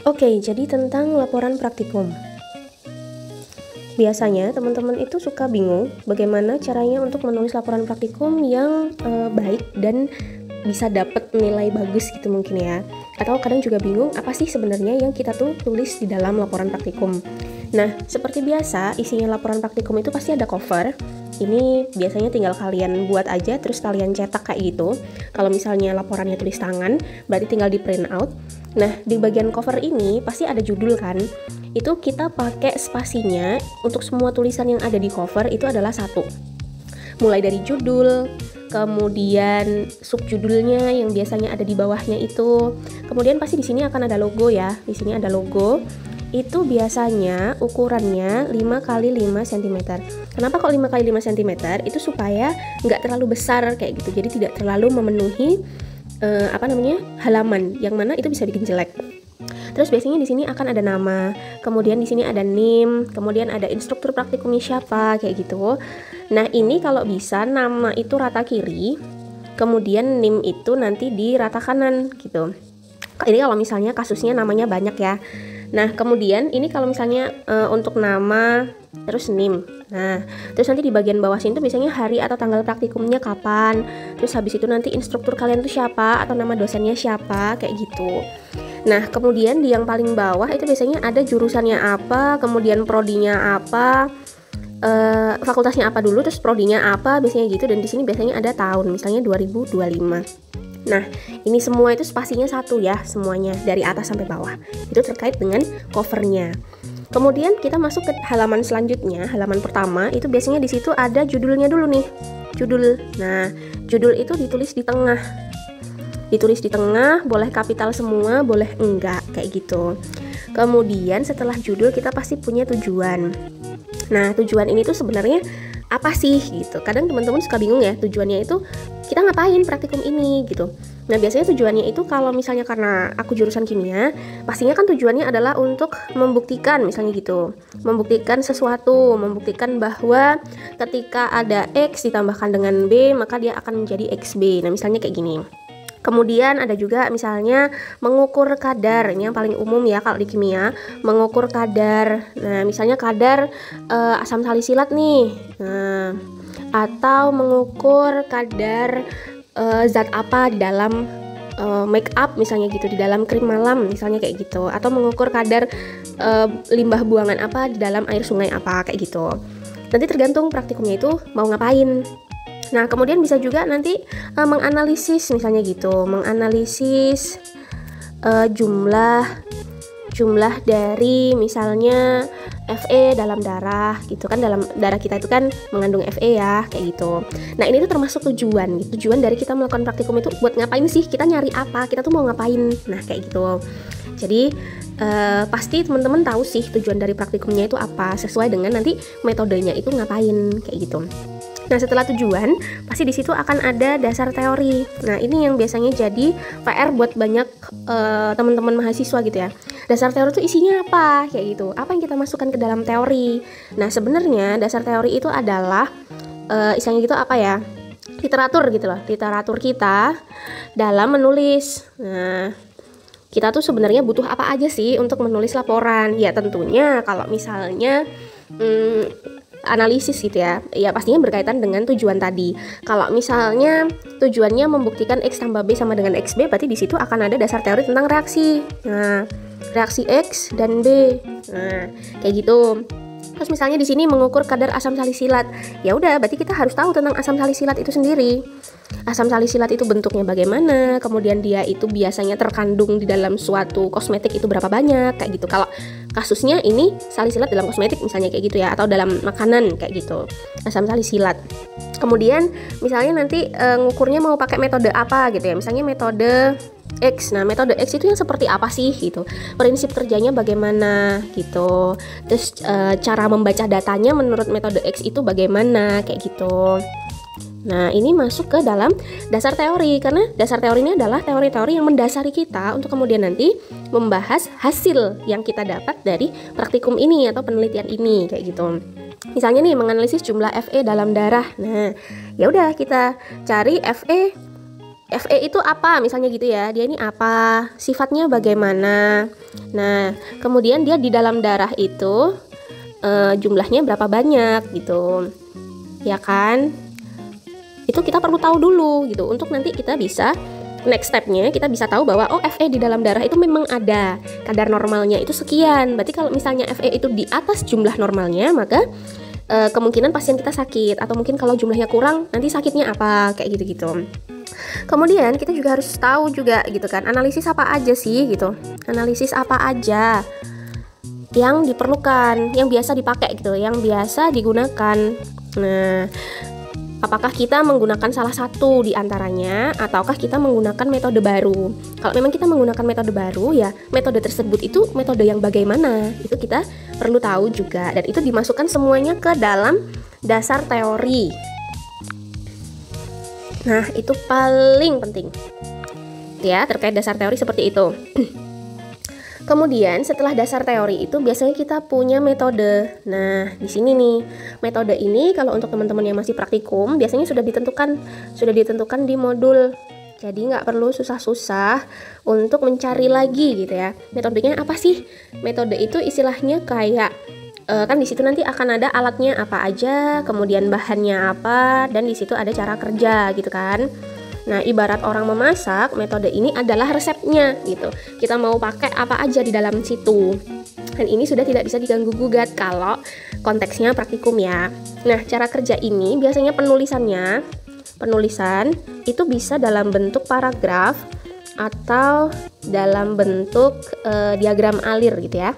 Oke, jadi tentang laporan praktikum. Biasanya teman-teman itu suka bingung bagaimana caranya untuk menulis laporan praktikum yang baik dan bisa dapat nilai bagus gitu mungkin ya. Atau kadang juga bingung apa sih sebenarnya yang kita tuh tulis di dalam laporan praktikum. Nah, seperti biasa isinya laporan praktikum itu pasti ada cover. Ini biasanya tinggal kalian buat aja terus kalian cetak kayak gitu. Kalau misalnya laporannya tulis tangan, berarti tinggal di print out. Nah, di bagian cover ini pasti ada judul kan. Itu kita pakai spasinya untuk semua tulisan yang ada di cover itu adalah satu. Mulai dari judul, kemudian subjudulnya yang biasanya ada di bawahnya itu. Kemudian pasti di sini akan ada logo ya. Di sini ada logo. Itu biasanya ukurannya 5 x 5 cm. Kenapa kok 5 x 5 cm? Itu supaya nggak terlalu besar kayak gitu. Jadi tidak terlalu memenuhi halaman, yang mana itu bisa bikin jelek. Terus biasanya di sini akan ada nama, kemudian di sini ada NIM, kemudian ada instruktur praktikumnya siapa kayak gitu. Nah, ini kalau bisa nama itu rata kiri, kemudian NIM itu nanti di rata kanan gitu. Ini kalau misalnya kasusnya namanya banyak ya. Nah, kemudian ini kalau misalnya untuk nama terus NIM. Nah, terus nanti di bagian bawah sini tuh biasanya hari atau tanggal praktikumnya kapan. Terus habis itu nanti instruktur kalian tuh siapa atau nama dosennya siapa kayak gitu. Nah, kemudian di yang paling bawah itu biasanya ada jurusannya apa, kemudian prodinya apa, fakultasnya apa dulu, terus prodinya apa, biasanya gitu. Dan di sini biasanya ada tahun, misalnya 2025. Nah, ini semua itu spasinya satu ya, semuanya dari atas sampai bawah. Itu terkait dengan covernya. Kemudian kita masuk ke halaman selanjutnya, halaman pertama itu biasanya di situ ada judulnya dulu nih, judul. Nah, judul itu ditulis di tengah. Ditulis di tengah, boleh kapital semua, boleh enggak, kayak gitu. Kemudian setelah judul kita pasti punya tujuan. Nah, tujuan ini tuh sebenarnya apa sih gitu. Kadang teman-teman suka bingung ya, tujuannya itu kita ngapain praktikum ini gitu. Nah, biasanya tujuannya itu kalau misalnya karena aku jurusan kimia, pastinya kan tujuannya adalah untuk membuktikan misalnya gitu. Membuktikan sesuatu, membuktikan bahwa ketika ada X ditambahkan dengan B, maka dia akan menjadi XB. Nah, misalnya kayak gini. Kemudian ada juga misalnya mengukur kadar, ini yang paling umum ya kalau di kimia, mengukur kadar. Nah, misalnya kadar asam salisilat nih, atau mengukur kadar zat apa di dalam make up misalnya gitu, di dalam krim malam misalnya kayak gitu, atau mengukur kadar limbah buangan apa di dalam air sungai apa kayak gitu. Nanti tergantung praktikumnya itu mau ngapain. Nah, kemudian bisa juga nanti menganalisis misalnya gitu, menganalisis jumlah dari misalnya Fe dalam darah gitu kan, dalam darah kita itu kan mengandung Fe ya kayak gitu. Nah, ini tuh termasuk tujuan dari kita melakukan praktikum itu buat ngapain sih, kita nyari apa, kita tuh mau ngapain. Nah, kayak gitu. Jadi pasti teman-teman tahu sih tujuan dari praktikumnya itu apa, sesuai dengan nanti metodenya itu ngapain kayak gitu. Nah, setelah tujuan, pasti di situ akan ada dasar teori. Nah, ini yang biasanya jadi PR buat banyak teman-teman mahasiswa gitu ya. Dasar teori itu isinya apa? Kayak gitu. Apa yang kita masukkan ke dalam teori? Nah, sebenarnya dasar teori itu adalah istilahnya gitu apa ya? Literatur gitu loh. Literatur kita dalam menulis. Nah, kita tuh sebenarnya butuh apa aja sih untuk menulis laporan? Ya, tentunya kalau misalnya analisis gitu ya pastinya berkaitan dengan tujuan tadi. Kalau misalnya tujuannya membuktikan X tambah B sama dengan XB, berarti di situ akan ada dasar teori tentang reaksi. Nah, reaksi X dan B. Nah, kayak gitu. Terus misalnya di sini mengukur kadar asam salisilat. Ya udah, berarti kita harus tahu tentang asam salisilat itu sendiri. Asam salisilat itu bentuknya bagaimana, kemudian dia itu biasanya terkandung di dalam suatu kosmetik itu berapa banyak, kayak gitu. Kalau kasusnya ini salisilat dalam kosmetik misalnya kayak gitu ya, atau dalam makanan kayak gitu, asam salisilat. Kemudian misalnya nanti ngukurnya mau pakai metode apa gitu ya, misalnya metode X. Nah, metode X itu yang seperti apa sih gitu, prinsip kerjanya bagaimana gitu, terus cara membaca datanya menurut metode X itu bagaimana kayak gitu. Nah, ini masuk ke dalam dasar teori, karena dasar teori ini adalah teori-teori yang mendasari kita untuk kemudian nanti membahas hasil yang kita dapat dari praktikum ini atau penelitian ini kayak gitu. Misalnya nih menganalisis jumlah Fe dalam darah. Nah, ya udah kita cari Fe FE itu apa, misalnya gitu ya, dia ini apa, sifatnya bagaimana. Nah, kemudian dia di dalam darah itu jumlahnya berapa banyak gitu, ya kan? Itu kita perlu tahu dulu gitu, untuk nanti kita bisa next stepnya kita bisa tahu bahwa oh FE di dalam darah itu memang ada kadar normalnya itu sekian. Berarti kalau misalnya FE itu di atas jumlah normalnya, maka kemungkinan pasien kita sakit, atau mungkin kalau jumlahnya kurang nanti sakitnya apa, kayak gitu-gitu. Kemudian kita juga harus tahu juga gitu kan, analisis apa aja sih gitu, analisis apa aja yang diperlukan, yang biasa dipakai gitu, yang biasa digunakan. Nah, apakah kita menggunakan salah satu di antaranya, ataukah kita menggunakan metode baru? Kalau memang kita menggunakan metode baru, ya metode tersebut itu metode yang bagaimana, itu kita perlu tahu juga, dan itu dimasukkan semuanya ke dalam dasar teori. Nah, itu paling penting ya, terkait dasar teori seperti itu. Kemudian setelah dasar teori itu biasanya kita punya metode. Nah, di sini nih, metode ini kalau untuk teman-teman yang masih praktikum biasanya sudah ditentukan di modul. Jadi nggak perlu susah-susah untuk mencari lagi gitu ya. Metodenya apa sih? Metode itu istilahnya kayak kan di situ nanti akan ada alatnya apa aja, kemudian bahannya apa, dan di situ ada cara kerja gitu kan. Nah, ibarat orang memasak, metode ini adalah resepnya gitu. Kita mau pakai apa aja di dalam situ. Dan ini sudah tidak bisa diganggu gugat kalau konteksnya praktikum ya. Nah, cara kerja ini biasanya penulisan itu bisa dalam bentuk paragraf atau dalam bentuk diagram alir gitu ya.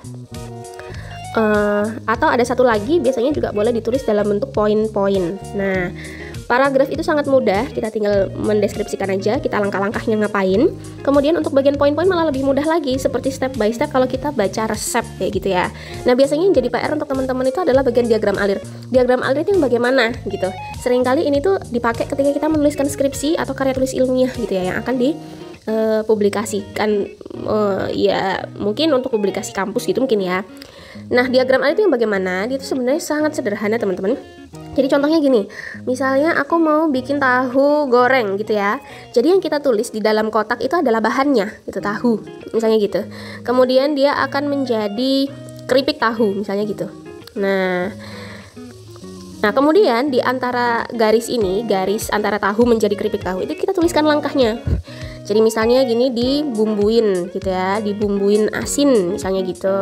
Atau ada satu lagi biasanya juga boleh ditulis dalam bentuk poin-poin. Nah, paragraf itu sangat mudah, kita tinggal mendeskripsikan aja kita langkah-langkahnya ngapain. Kemudian untuk bagian poin-poin malah lebih mudah lagi, seperti step by step kalau kita baca resep kayak gitu ya. Nah, biasanya yang jadi PR untuk teman-teman itu adalah bagian diagram alir. Diagram alir itu yang bagaimana gitu. Seringkali ini tuh dipakai ketika kita menuliskan skripsi atau karya tulis ilmiah gitu ya, yang akan dipublikasikan ya mungkin untuk publikasi kampus gitu mungkin ya. Nah, diagram alir itu yang bagaimana? Dia itu sebenarnya sangat sederhana teman-teman. Jadi contohnya gini, misalnya aku mau bikin tahu goreng gitu ya. Jadi yang kita tulis di dalam kotak itu adalah bahannya, itu tahu, misalnya gitu. Kemudian dia akan menjadi keripik tahu, misalnya gitu. Nah kemudian di antara garis ini, garis antara tahu menjadi keripik tahu, itu kita tuliskan langkahnya. Jadi misalnya gini, dibumbuin gitu ya, dibumbuin asin misalnya gitu.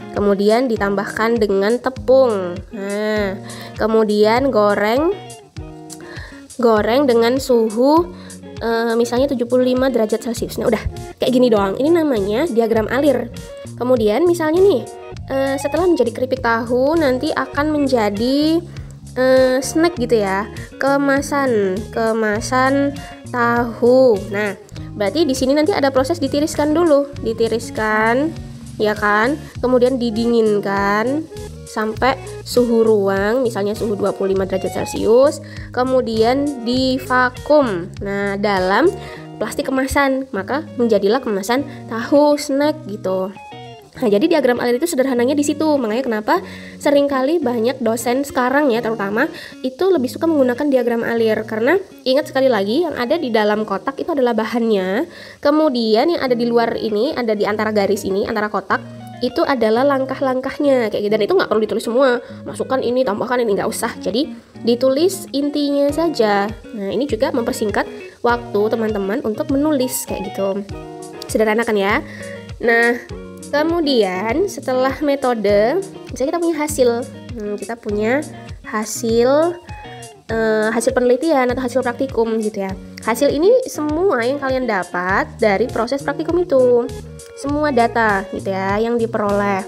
Kemudian ditambahkan dengan tepung. Nah, kemudian goreng dengan suhu misalnya 75 derajat Celcius. Nah, udah kayak gini doang. Ini namanya diagram alir. Kemudian misalnya nih, setelah menjadi keripik tahu nanti akan menjadi snack gitu ya. Kemasan tahu. Nah, berarti di sini nanti ada proses ditiriskan dulu, ya kan, kemudian didinginkan sampai suhu ruang, misalnya suhu 25 derajat Celcius, kemudian divakum. Nah, dalam plastik kemasan, maka menjadilah kemasan tahu snack gitu. Nah, jadi diagram alir itu sederhananya di situ. Makanya kenapa seringkali banyak dosen sekarang ya terutama itu lebih suka menggunakan diagram alir, karena ingat sekali lagi yang ada di dalam kotak itu adalah bahannya. Kemudian yang ada di luar ini, ada di antara garis ini, antara kotak itu adalah langkah-langkahnya kayak gitu. Dan itu nggak perlu ditulis semua, masukkan ini, tambahkan ini, nggak usah. Jadi ditulis intinya saja. Nah, ini juga mempersingkat waktu teman-teman untuk menulis kayak gitu. Sederhana kan ya? Nah, kemudian setelah metode, misalnya kita punya hasil, kita punya hasil penelitian atau hasil praktikum gitu ya. Hasil ini semua yang kalian dapat dari proses praktikum itu, semua data gitu ya yang diperoleh.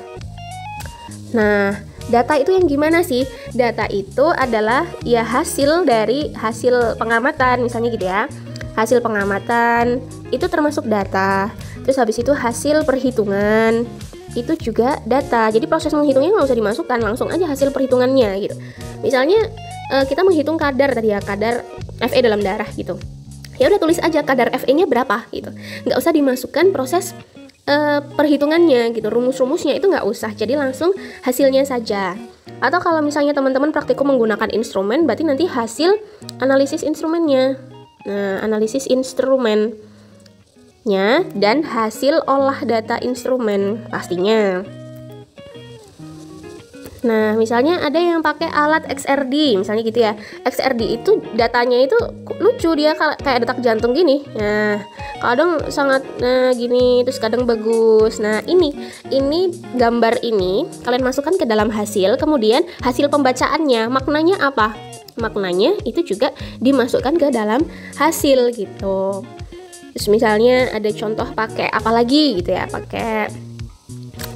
Nah, data itu yang gimana sih? Data itu adalah ya hasil dari hasil pengamatan misalnya gitu ya. Hasil pengamatan itu termasuk data. Terus habis itu hasil perhitungan itu juga data. Jadi proses menghitungnya nggak usah dimasukkan, langsung aja hasil perhitungannya gitu. Misalnya kita menghitung kadar tadi ya, kadar Fe dalam darah gitu. Ya udah tulis aja kadar Fe-nya berapa gitu. Nggak usah dimasukkan proses perhitungannya gitu, rumus-rumusnya itu nggak usah. Jadi langsung hasilnya saja. Atau kalau misalnya teman-teman praktikum menggunakan instrumen, berarti nanti hasil analisis instrumennya. Nah, analisis instrumennya dan hasil olah data instrumen pastinya. Nah, misalnya ada yang pakai alat XRD, misalnya gitu ya. XRD itu datanya itu lucu, dia kayak detak jantung gini. Nah, kadang sangat gini, terus kadang bagus. Nah, ini gambar ini kalian masukkan ke dalam hasil, kemudian hasil pembacaannya, maknanya apa? Maknanya itu juga dimasukkan ke dalam hasil gitu. Terus misalnya ada contoh pakai apa lagi gitu ya, pakai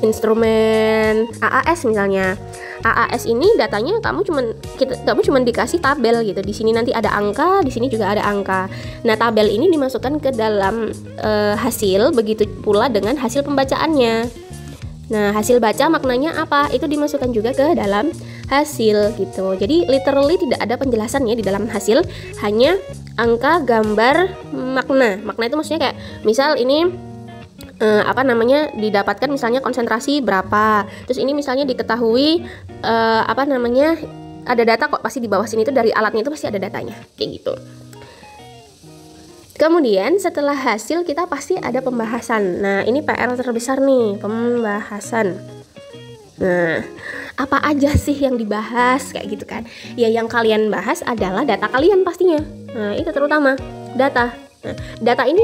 instrumen AAS misalnya. AAS ini datanya kamu cuman dikasih tabel gitu. Di sini nanti ada angka, di sini juga ada angka. Nah, tabel ini dimasukkan ke dalam hasil, begitu pula dengan hasil pembacaannya. Nah, hasil baca maknanya apa? Itu dimasukkan juga ke dalam hasil gitu. Jadi literally tidak ada penjelasannya di dalam hasil, hanya angka, gambar, makna. Makna itu maksudnya kayak misal ini didapatkan misalnya konsentrasi berapa, terus ini misalnya diketahui ada data kok, pasti di bawah sini itu dari alatnya itu pasti ada datanya kayak gitu. Kemudian setelah hasil kita pasti ada pembahasan. Nah, ini PR terbesar nih, pembahasan. Nah, apa aja sih yang dibahas kayak gitu kan? Ya, yang kalian bahas adalah data kalian pastinya. Nah, itu terutama data. Nah, data ini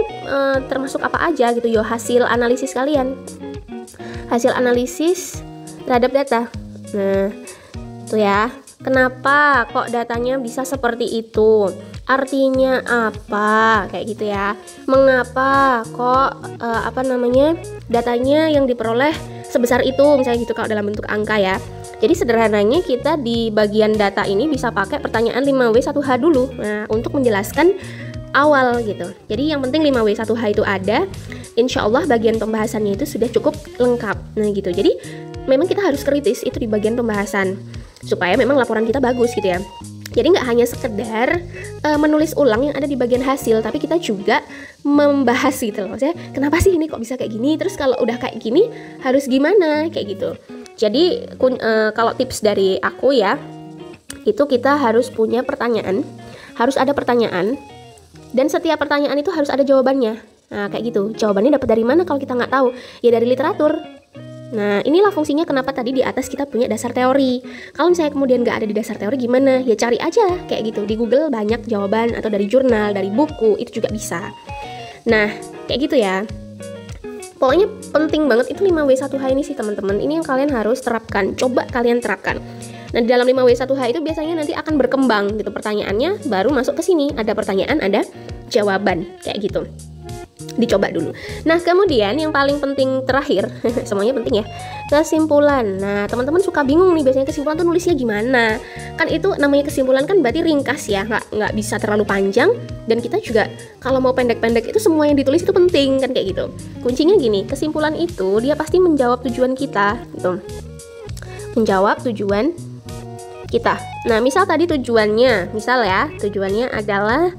termasuk apa aja gitu yo, hasil analisis kalian. Hasil analisis terhadap data. Nah, itu ya. Kenapa kok datanya bisa seperti itu? Artinya apa? Kayak gitu ya. Mengapa kok datanya yang diperoleh sebesar itu, misalnya gitu kalau dalam bentuk angka ya. Jadi sederhananya kita di bagian data ini bisa pakai pertanyaan 5W1H dulu. Nah, untuk menjelaskan awal gitu. Jadi yang penting 5W1H itu ada, insya Allah bagian pembahasannya itu sudah cukup lengkap. Nah gitu. Jadi memang kita harus kritis itu di bagian pembahasan supaya memang laporan kita bagus gitu ya. Jadi nggak hanya sekedar menulis ulang yang ada di bagian hasil, tapi kita juga membahas gitu loh. Maksudnya kenapa sih ini kok bisa kayak gini? Terus kalau udah kayak gini harus gimana? Kayak gitu. Jadi kalau tips dari aku ya, itu kita harus punya pertanyaan, harus ada pertanyaan. Dan setiap pertanyaan itu harus ada jawabannya. Nah, kayak gitu. Jawabannya dapat dari mana kalau kita nggak tahu? Ya dari literatur. Nah, inilah fungsinya kenapa tadi di atas kita punya dasar teori. Kalau misalnya kemudian nggak ada di dasar teori gimana? Ya cari aja kayak gitu. Di Google banyak jawaban, atau dari jurnal, dari buku, itu juga bisa. Nah, kayak gitu ya. Pokoknya penting banget itu 5W1H ini sih teman-teman. Ini yang kalian harus terapkan. Coba kalian terapkan. Nah, di dalam 5W1H itu biasanya nanti akan berkembang gitu pertanyaannya, baru masuk ke sini. Ada pertanyaan, ada jawaban, kayak gitu. Dicoba dulu. Nah, kemudian yang paling penting terakhir, semuanya penting ya, kesimpulan. Nah, teman-teman suka bingung nih, biasanya kesimpulan tuh nulisnya gimana? Kan itu namanya kesimpulan kan berarti ringkas ya, nggak bisa terlalu panjang. Dan kita juga kalau mau pendek-pendek itu semua yang ditulis itu penting kan kayak gitu. Kuncinya gini, kesimpulan itu dia pasti menjawab tujuan kita gitu. Menjawab tujuan kita. Nah, misal tadi tujuannya adalah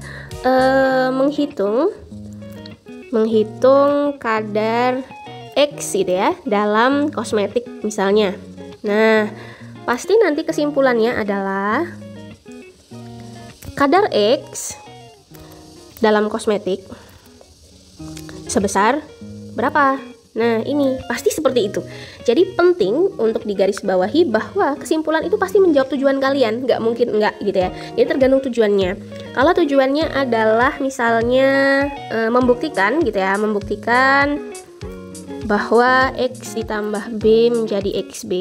menghitung kadar X gitu ya dalam kosmetik misalnya. Nah, pasti nanti kesimpulannya adalah kadar X dalam kosmetik sebesar berapa. Nah, ini pasti seperti itu. Jadi penting untuk digarisbawahi bahwa kesimpulan itu pasti menjawab tujuan kalian. Nggak mungkin enggak gitu ya. Jadi tergantung tujuannya. Kalau tujuannya adalah misalnya membuktikan gitu ya, membuktikan bahwa X ditambah B menjadi XB,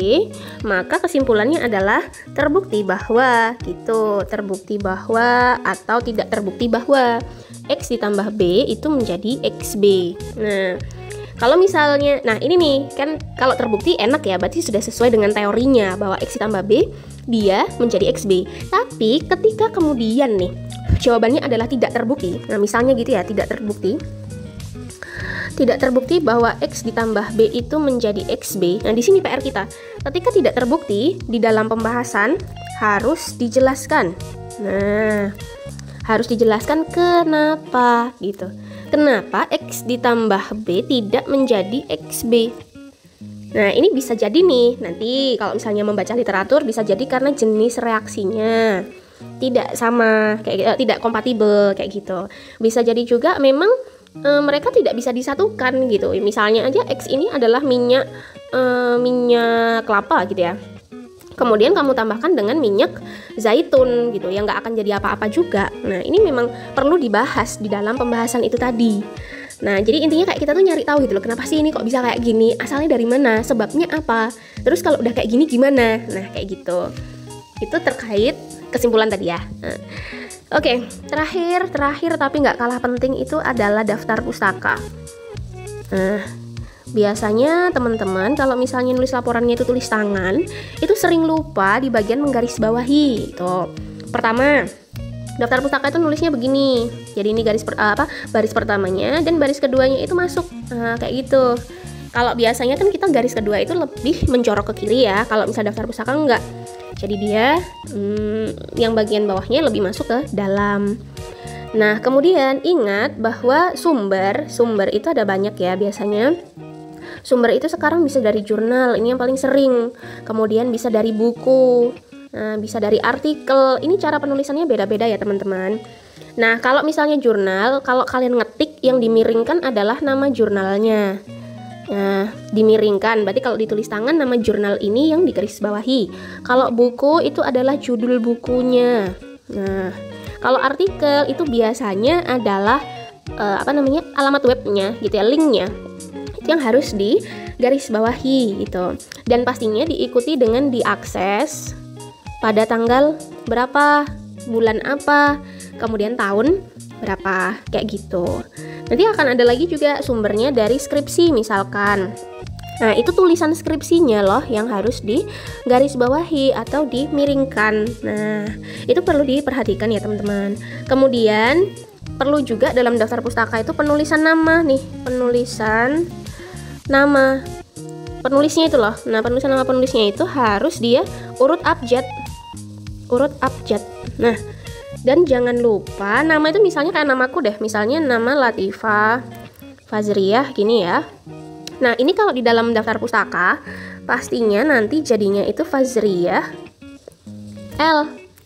maka kesimpulannya adalah terbukti bahwa gitu, terbukti bahwa atau tidak terbukti bahwa X ditambah B itu menjadi XB. Nah, kalau misalnya, nah ini nih kan kalau terbukti enak ya, berarti sudah sesuai dengan teorinya bahwa X ditambah B dia menjadi XB. Tapi ketika kemudian nih jawabannya adalah tidak terbukti, nah misalnya gitu ya, tidak terbukti bahwa X ditambah B itu menjadi XB. Nah di sini PR kita, ketika tidak terbukti di dalam pembahasan harus dijelaskan. Nah, harus dijelaskan kenapa gitu. Kenapa X ditambah B tidak menjadi XB? Nah, ini bisa jadi nih, nanti kalau misalnya membaca literatur bisa jadi karena jenis reaksinya. tidak sama kayak gitu, tidak kompatibel kayak gitu. Bisa jadi juga memang mereka tidak bisa disatukan gitu. Misalnya aja X ini adalah minyak kelapa gitu ya. Kemudian kamu tambahkan dengan minyak zaitun gitu, yang nggak akan jadi apa-apa juga. Nah, ini memang perlu dibahas di dalam pembahasan itu tadi. Nah, jadi intinya kayak kita tuh nyari tahu gitu loh, kenapa sih ini kok bisa kayak gini, asalnya dari mana, sebabnya apa, terus kalau udah kayak gini gimana. Nah, kayak gitu. Itu terkait kesimpulan tadi ya. Oke, terakhir tapi nggak kalah penting itu adalah daftar pustaka. Nah, biasanya teman-teman kalau misalnya nulis laporannya itu tulis tangan, itu sering lupa di bagian menggarisbawahi. Tuh. Pertama, daftar pustaka itu nulisnya begini. Jadi ini baris pertamanya dan baris keduanya itu masuk. Nah, kayak gitu. Kalau biasanya kan kita garis kedua itu lebih mencorok ke kiri ya. Kalau misalnya daftar pustaka enggak. Jadi dia yang bagian bawahnya lebih masuk ke dalam. Nah, kemudian ingat bahwa sumber itu ada banyak ya biasanya. Sumber itu sekarang bisa dari jurnal, ini yang paling sering. Kemudian bisa dari buku, bisa dari artikel. Ini cara penulisannya beda-beda ya teman-teman. Nah, kalau misalnya jurnal, kalau kalian ngetik yang dimiringkan adalah nama jurnalnya. Nah, dimiringkan, berarti kalau ditulis tangan nama jurnal ini yang digarisbawahi. Kalau buku itu adalah judul bukunya. Nah, kalau artikel itu biasanya adalah alamat webnya gitu ya, linknya. Itu yang harus digarisbawahi gitu. Dan pastinya diikuti dengan diakses pada tanggal berapa, bulan apa, kemudian tahun berapa, kayak gitu. Nanti akan ada lagi juga sumbernya dari skripsi misalkan. Nah, itu tulisan skripsinya loh yang harus digarisbawahi atau dimiringkan. Nah, itu perlu diperhatikan ya teman-teman. Kemudian perlu juga dalam daftar pustaka itu penulisan nama nih, penulisan nama penulisnya itu loh. Nah, penulisan nama penulisnya itu harus dia urut abjad. Nah, dan jangan lupa nama itu misalnya kayak namaku deh, misalnya nama Latifah Fazriyah gini ya. Nah, ini kalau di dalam daftar pustaka pastinya nanti jadinya itu Fazriyah L.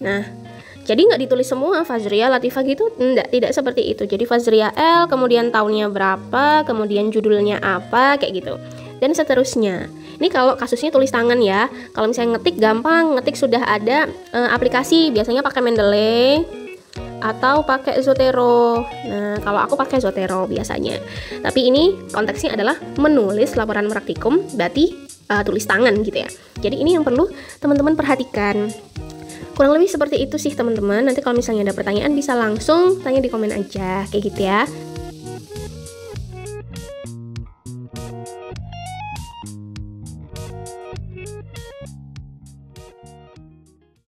Nah, jadi nggak ditulis semua Fazriyah Latifah gitu, tidak seperti itu. Jadi Fazriyah L, kemudian tahunnya berapa, kemudian judulnya apa, kayak gitu. Dan seterusnya. Ini kalau kasusnya tulis tangan ya. Kalau misalnya ngetik gampang, ngetik sudah ada aplikasi, biasanya pakai Mendeley atau pakai Zotero. Nah, kalau aku pakai Zotero biasanya. Tapi ini konteksnya adalah menulis laporan praktikum, berarti tulis tangan gitu ya. Jadi ini yang perlu teman-teman perhatikan. Kurang lebih seperti itu sih teman-teman. Nanti kalau misalnya ada pertanyaan bisa langsung tanya di komen aja, kayak gitu ya.